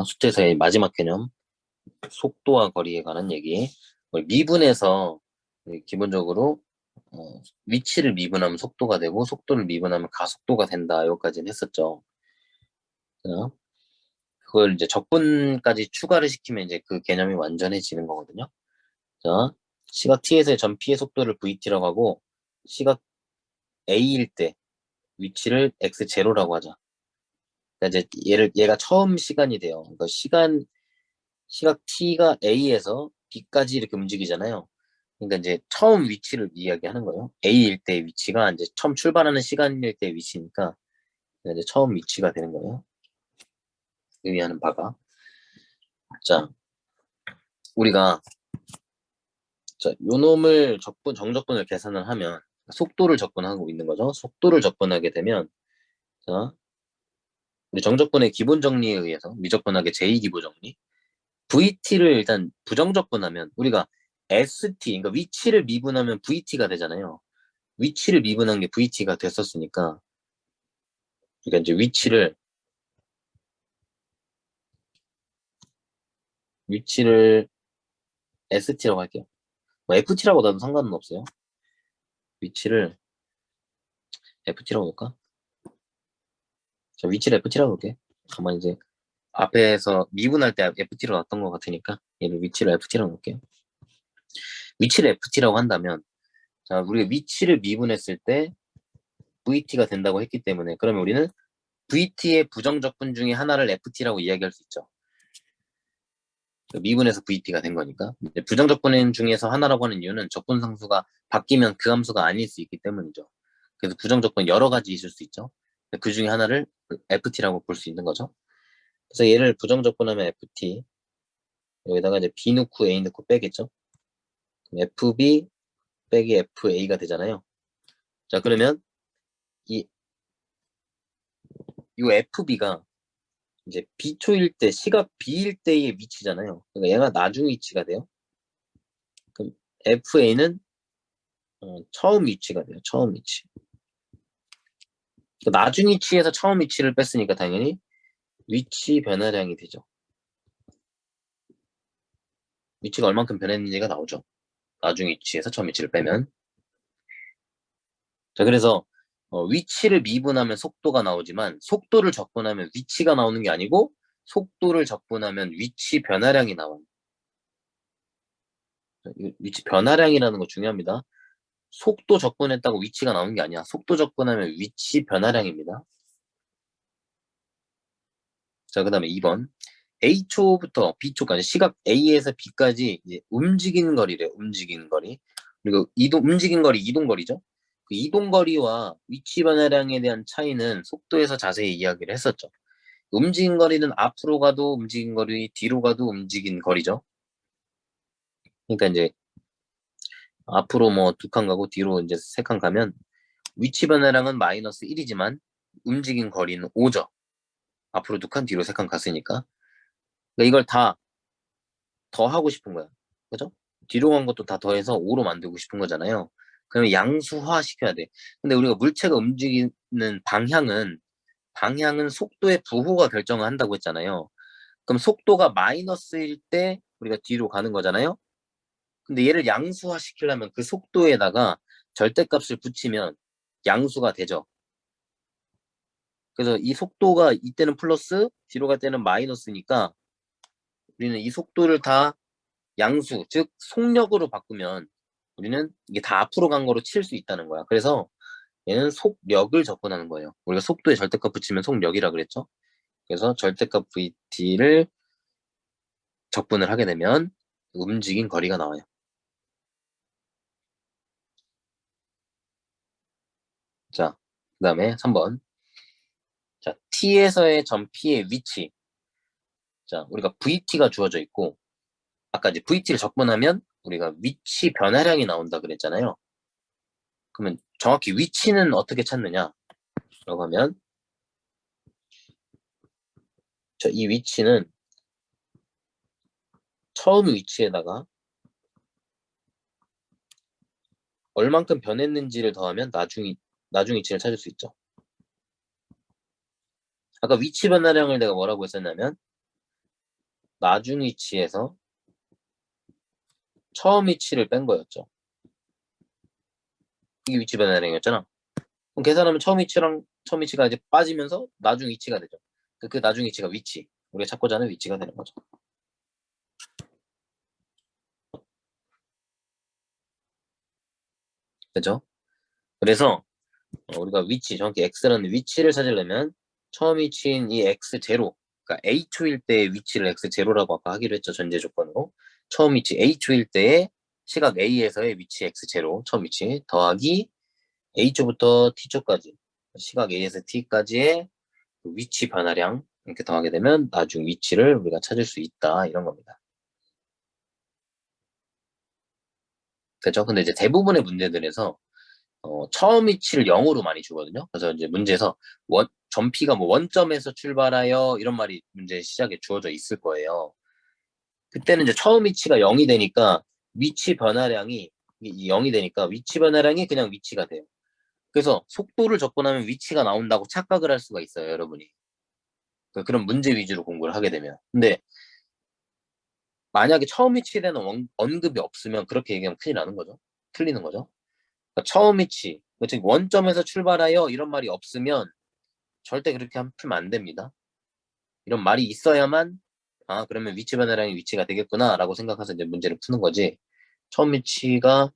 수태에서의 마지막 개념, 속도와 거리에 관한 얘기. 미분에서 기본적으로 위치를 미분하면 속도가 되고 속도를 미분하면 가속도가 된다. 여기까지는 했었죠. 그걸 이제 적분까지 추가를 시키면 이제 그 개념이 완전해지는 거거든요. 자, 시각 t에서의 점 p의 속도를 vt라고 하고 시각 a일 때 위치를 x0라고 하자. 그러니까 이제 얘가 처음 시간이 돼요. 그러니까 시각 t가 a에서 b까지 이렇게 움직이잖아요. 그러니까 이제 처음 위치를 이야기하는 거예요. a일 때 위치가 이제 처음 출발하는 시간일 때 위치니까 이제 처음 위치가 되는 거예요. 의미하는 바가. 자, 우리가 요 놈을 정적분을 계산을 하면 속도를 적분하고 있는 거죠. 속도를 적분하게 되면 자, 우리 정적분의 기본 정리에 의해서 미적분하게 제2기본 정리 VT를 일단 부정적분하면 우리가 ST, 그러니까 위치를 미분하면 VT가 되잖아요. 위치를 미분한 게 VT가 됐었으니까 그러니까 이제 위치를 ST라고 할게요. 뭐 FT라고 나도 상관은 없어요. 위치를 FT라고 볼까? 자, 위치를 FT라고 볼게. 가만히 이제 앞에서 미분할 때 FT로 놨던 것 같으니까 얘를 위치를 FT라고 볼게요. 위치를 FT라고 한다면 자, 우리가 위치를 미분했을 때 VT가 된다고 했기 때문에 그러면 우리는 VT의 부정적분 중에 하나를 FT라고 이야기할 수 있죠. 미분에서 VT가 된 거니까. 부정적분 중에서 하나라고 하는 이유는 적분상수가 바뀌면 그 함수가 아닐 수 있기 때문이죠. 그래서 부정적분 여러 가지 있을 수 있죠. 그 중에 하나를 FT라고 볼 수 있는 거죠. 그래서 얘를 부정적분하면 FT, 여기다가 이제 B 넣고 A 넣고 빼겠죠. FB 빼기 FA가 되잖아요. 자, 그러면 이 FB가 이제 B초일 때, 시각 B일 때의 위치잖아요. 그러니까 얘가 나중 위치가 돼요. 그럼 FA는 처음 위치가 돼요. 처음 위치. 나중 위치에서 처음 위치를 뺐으니까 당연히 위치 변화량이 되죠. 위치가 얼만큼 변했는지가 나오죠. 나중 위치에서 처음 위치를 빼면. 자, 그래서 위치를 미분하면 속도가 나오지만 속도를 적분하면 위치가 나오는 게 아니고 속도를 적분하면 위치 변화량이 나와요. 위치 변화량이라는 거 중요합니다. 속도 적분했다고 위치가 나오는 게 아니야. 속도 적분하면 위치 변화량입니다. 자, 그 다음에 2번. A초부터 B초까지 시각 A에서 B까지 이제 움직이는 거리래요. 움직이는 거리. 그리고 움직이는 거리, 이동거리죠. 그 이동거리와 위치 변화량에 대한 차이는 속도에서 자세히 이야기를 했었죠. 움직인 거리는 앞으로 가도 움직인 거리, 뒤로 가도 움직인 거리죠. 그러니까 이제 앞으로 뭐 2칸 가고 뒤로 이제 3칸 가면 위치 변화량은 마이너스 1이지만 움직인 거리는 5죠. 앞으로 2칸, 뒤로 3칸 갔으니까. 그러니까 이걸 다 더하고 싶은 거야. 그죠? 뒤로 간 것도 다 더해서 5로 만들고 싶은 거잖아요. 그러면 양수화 시켜야 돼. 근데 우리가 물체가 움직이는 방향은 속도의 부호가 결정을 한다고 했잖아요. 그럼 속도가 마이너스일 때 우리가 뒤로 가는 거잖아요. 근데 얘를 양수화 시키려면 그 속도에다가 절대값을 붙이면 양수가 되죠. 그래서 이 속도가 이때는 플러스, 뒤로 갈 때는 마이너스니까 우리는 이 속도를 다 양수, 즉 속력으로 바꾸면 우리는 이게 다 앞으로 간 거로 칠 수 있다는 거야. 그래서 얘는 속력을 접근하는 거예요. 우리가 속도에 절대값 붙이면 속력이라 그랬죠. 그래서 절대값 VT를 적분을 하게 되면 움직인 거리가 나와요. 자, 그 다음에 3번. 자, T에서의 점 P의 위치. 자, 우리가 VT가 주어져 있고, 아까 이제 VT를 적분하면 우리가 위치 변화량이 나온다 그랬잖아요. 그러면 정확히 위치는 어떻게 찾느냐? 라고 하면, 이 위치는 처음 위치에다가 얼만큼 변했는지를 더하면 나중 위치를 찾을 수 있죠. 아까 위치 변화량을 내가 뭐라고 했었냐면 나중 위치에서 처음 위치를 뺀 거였죠. 이게 위치 변화량이었잖아. 그럼 계산하면 처음 위치가 이제 빠지면서 나중 위치가 되죠. 그 나중 위치가 위치. 우리가 찾고자 하는 위치가 되는 거죠. 그죠? 그래서 우리가 위치, 정확히 x라는 위치를 찾으려면 처음 위치인 이 x0, 그러니까 a초일 때의 위치를 x0라고 아까 하기로 했죠. 전제 조건으로. 처음 위치 a초일 때의 시각 a에서의 위치 x0, 처음 위치 더하기 a초부터 t초까지 시각 a에서 t까지의 위치 변화량 이렇게 더하게 되면 나중 위치를 우리가 찾을 수 있다 이런 겁니다. 그렇죠? 근데 이제 대부분의 문제들에서 처음 위치를 0으로 많이 주거든요. 그래서 이제 문제에서 전피가 뭐 원점에서 출발하여 이런 말이 문제 시작에 주어져 있을 거예요. 그때는 이제 처음 위치가 0이 되니까 위치 변화량이 0이 되니까 위치 변화량이 그냥 위치가 돼요. 그래서 속도를 접근하면 위치가 나온다고 착각을 할 수가 있어요, 여러분이. 그런 문제 위주로 공부를 하게 되면. 근데 만약에 처음 위치에 대한 언급이 없으면 그렇게 얘기하면 큰일 나는 거죠. 틀리는 거죠. 그러니까 처음 위치, 즉 원점에서 출발하여 이런 말이 없으면 절대 그렇게 풀면 안 됩니다. 이런 말이 있어야만 그러면 위치 변화량이 위치가 되겠구나 라고 생각해서 이제 문제를 푸는 거지. 처음 위치가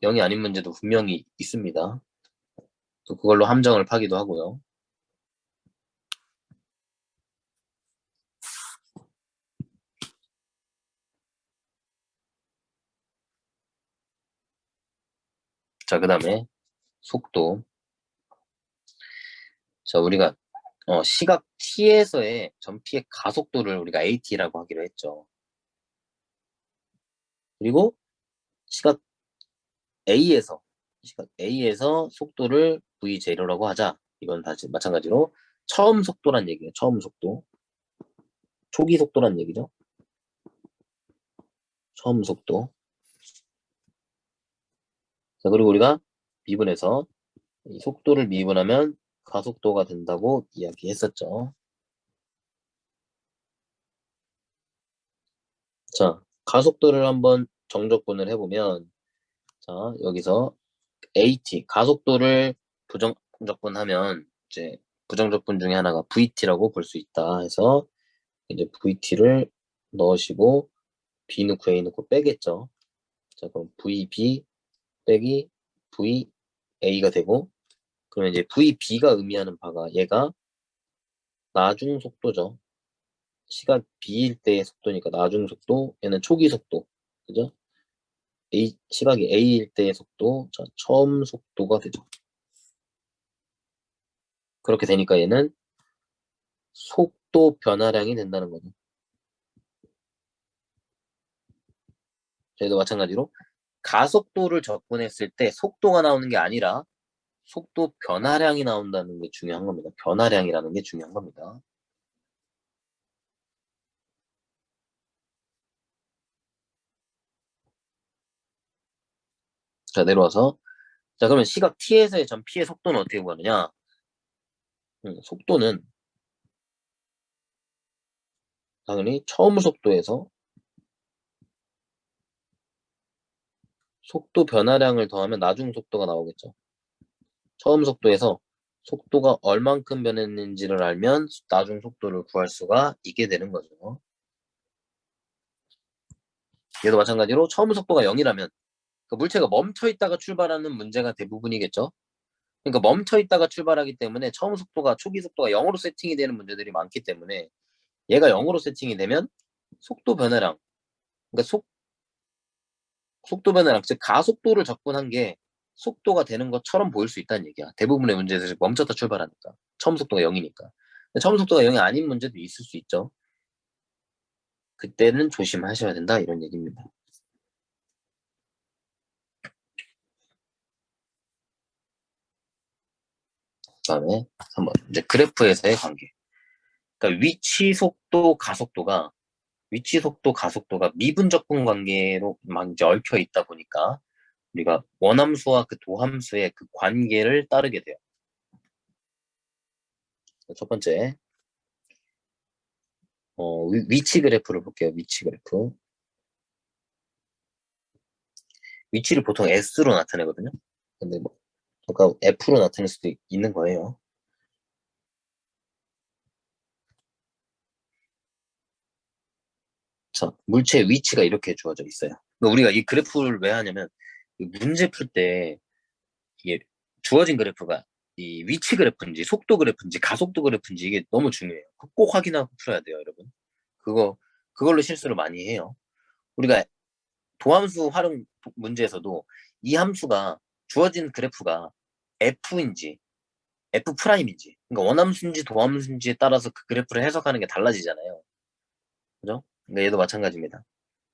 0이 아닌 문제도 분명히 있습니다. 또 그걸로 함정을 파기도 하고요. 자, 그 다음에 속도. 자, 우리가 시각 t에서의 전피의 가속도를 우리가 at라고 하기로 했죠. 그리고 시각 A에서 속도를 V0라고 하자. 이건 다시 마찬가지로 처음 속도란 얘기예요. 처음 속도. 초기 속도란 얘기죠. 처음 속도. 자, 그리고 우리가 미분해서 이 속도를 미분하면 가속도가 된다고 이야기했었죠. 자, 가속도를 한번 정적분을 해보면, 자, 여기서 AT, 가속도를 부정적분하면, 이제 부정적분 중에 하나가 VT라고 볼 수 있다 해서, 이제 VT를 넣으시고, B 넣고 A 넣고 빼겠죠. 자, 그럼 VB 빼기 VA가 되고, 그러면 이제 VB가 의미하는 바가 얘가 나중 속도죠. 시각 B일 때의 속도니까 나중 속도, 얘는 초기 속도. 그죠? 시각이 A일 때의 속도, 자, 처음 속도가 되죠. 그렇게 되니까 얘는 속도 변화량이 된다는 거죠. 저희도 마찬가지로 가속도를 접근했을 때 속도가 나오는 게 아니라 속도 변화량이 나온다는 게 중요한 겁니다. 변화량이라는 게 중요한 겁니다. 자, 내려와서. 자, 그러면 시각 t에서의 전 p의 속도는 어떻게 구하느냐? 속도는 당연히 처음 속도에서 속도 변화량을 더하면 나중 속도가 나오겠죠. 처음 속도에서 속도가 얼만큼 변했는지를 알면 나중 속도를 구할 수가 있게 되는 거죠. 얘도 마찬가지로 처음 속도가 0이라면 그 물체가 멈춰 있다가 출발하는 문제가 대부분이겠죠. 그러니까 멈춰 있다가 출발하기 때문에 처음 속도가 초기 속도가 0으로 세팅이 되는 문제들이 많기 때문에 얘가 0으로 세팅이 되면 속도 변화량, 그러니까 속도 변화량, 즉 가속도를 접근한 게 속도가 되는 것처럼 보일 수 있다는 얘기야. 대부분의 문제에서 멈췄다 출발하니까. 처음 속도가 0이니까. 처음 속도가 0이 아닌 문제도 있을 수 있죠. 그때는 조심하셔야 된다 이런 얘기입니다. 그다음에 3번 이제 그래프에서의 관계. 그러니까 위치 속도 가속도가 미분적분 관계로 막 이제 얽혀 있다 보니까 우리가 원함수와 그 도함수의 그 관계를 따르게 돼요. 첫 번째 위치 그래프를 볼게요. 위치 그래프. 위치를 보통 S로 나타내거든요. 근데 뭐, 그러니까 F로 나타낼 수도 있는 거예요. 자, 물체의 위치가 이렇게 주어져 있어요. 그러니까 우리가 이 그래프를 왜 하냐면, 이 문제 풀 때, 이게 주어진 그래프가 이 위치 그래프인지, 속도 그래프인지, 가속도 그래프인지 이게 너무 중요해요. 그거 꼭 확인하고 풀어야 돼요, 여러분. 그거, 그걸로 실수를 많이 해요. 우리가 도함수 활용 문제에서도 이 함수가 주어진 그래프가 F인지, F 프라임인지, 그러니까 원함수인지 도함수인지에 따라서 그 그래프를 해석하는 게 달라지잖아요. 그죠? 그러니까 얘도 마찬가지입니다.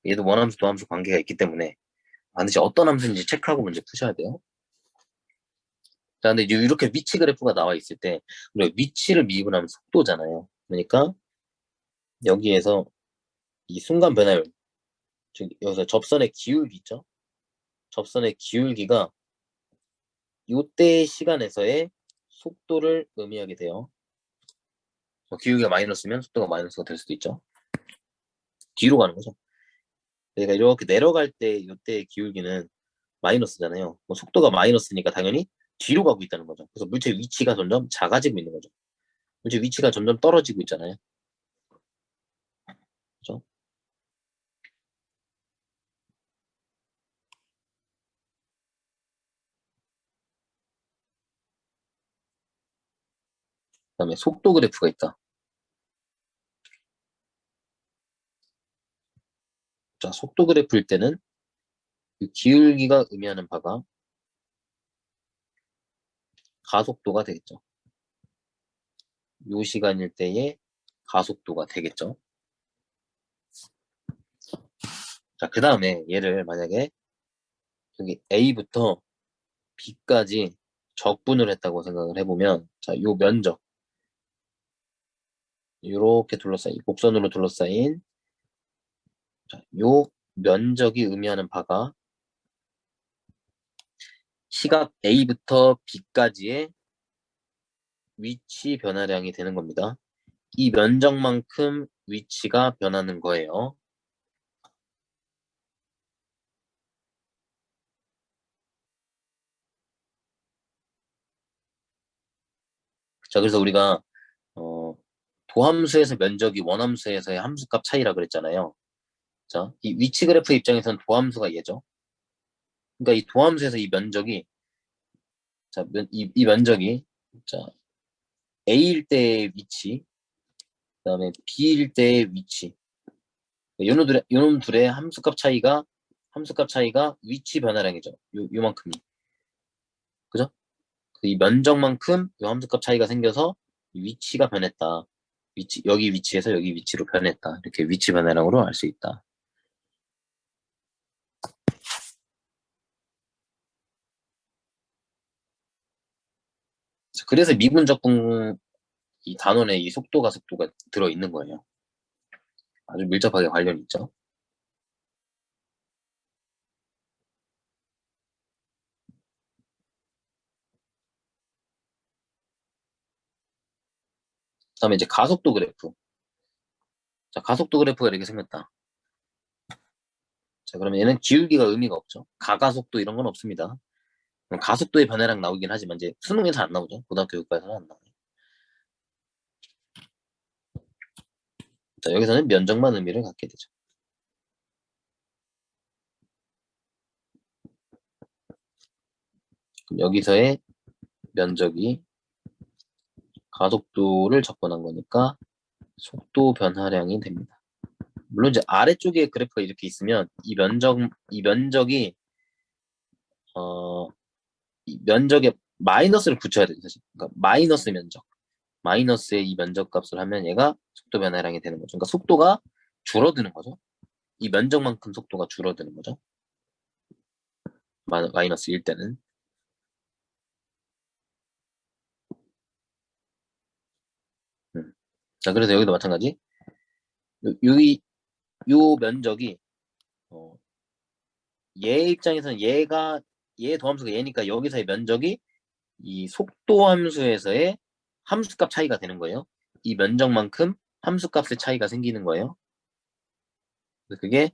얘도 원함수, 도함수 관계가 있기 때문에 반드시 어떤 함수인지 체크하고 문제 푸셔야 돼요. 자, 근데 이렇게 위치 그래프가 나와 있을 때, 우리가 위치를 미분하면 속도잖아요. 그러니까 여기에서 이 순간 변화율, 즉 여기서 접선의 기울기 있죠? 접선의 기울기가 이때 시간에서의 속도를 의미하게 돼요. 기울기가 마이너스면 속도가 마이너스가 될 수도 있죠. 뒤로 가는 거죠. 그러니까 이렇게 내려갈 때 이때의 기울기는 마이너스잖아요. 속도가 마이너스니까 당연히 뒤로 가고 있다는 거죠. 그래서 물체 위치가 점점 작아지고 있는 거죠. 물체 위치가 점점 떨어지고 있잖아요. 그죠? 그다음에 속도 그래프가 있다. 자, 속도 그래프일 때는 이 기울기가 의미하는 바가 가속도가 되겠죠. 이 시간일 때의 가속도가 되겠죠. 자, 그 다음에 얘를 만약에 여기 A부터 B까지 적분을 했다고 생각을 해보면, 자, 요 면적, 이렇게 둘러싸인, 곡선으로 둘러싸인, 자, 요 면적이 의미하는 바가 시각 A부터 B까지의 위치 변화량이 되는 겁니다. 이 면적만큼 위치가 변하는 거예요. 자, 그래서 우리가 도함수에서 면적이 원함수에서의 함수값 차이라 그랬잖아요. 자, 이 위치 그래프 입장에서는 도함수가 얘죠. 그러니까 이 도함수에서 이 면적이, 자, 이 면적이, 자, A일 때의 위치, 그다음에 B일 때의 위치. 요놈 둘의 함수값 차이가 위치 변화량이죠. 요만큼이. 그죠? 이 면적만큼 요 함수값 차이가 생겨서 위치가 변했다. 여기 위치에서 여기 위치로 변했다. 이렇게 위치 변화량으로 알 수 있다. 그래서 미분적분 이 단원에 이 속도 가속도가 들어있는 거예요. 아주 밀접하게 관련이 있죠. 그다음에 이제 가속도 그래프. 자, 가속도 그래프가 이렇게 생겼다. 자, 그러면 얘는 기울기가 의미가 없죠. 가가속도 이런 건 없습니다. 가속도의 변화량 나오긴 하지만 이제 수능에서 안 나오죠. 고등학교 교과에서는 안 나와요. 자, 여기서는 면적만 의미를 갖게 되죠. 그럼 여기서의 면적이 가속도를 접근한 거니까 속도 변화량이 됩니다. 물론 이제 아래쪽에 그래프가 이렇게 있으면 이 면적이 어, 이 면적에 마이너스를 붙여야 돼요, 사실. 그러니까 마이너스 면적. 마이너스의 이 면적 값을 하면 얘가 속도 변화량이 되는 거죠. 그러니까 속도가 줄어드는 거죠. 이 면적만큼 속도가 줄어드는 거죠. 마이너스 1 때는. 자, 그래서 여기도 마찬가지. 요, 요, 요 면적이, 어, 얘 입장에서는 얘 도함수가 얘니까 여기서의 면적이 이 속도 함수에서의 함수값 차이가 되는 거예요. 이 면적만큼 함수값의 차이가 생기는 거예요. 그게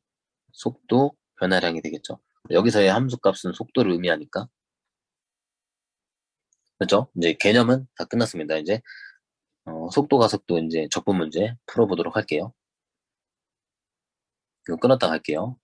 속도 변화량이 되겠죠. 여기서의 함수값은 속도를 의미하니까. 그렇죠? 이제 개념은 다 끝났습니다. 이제 속도 가속도 이제 적분 문제 풀어보도록 할게요. 이거 끊었다 갈게요.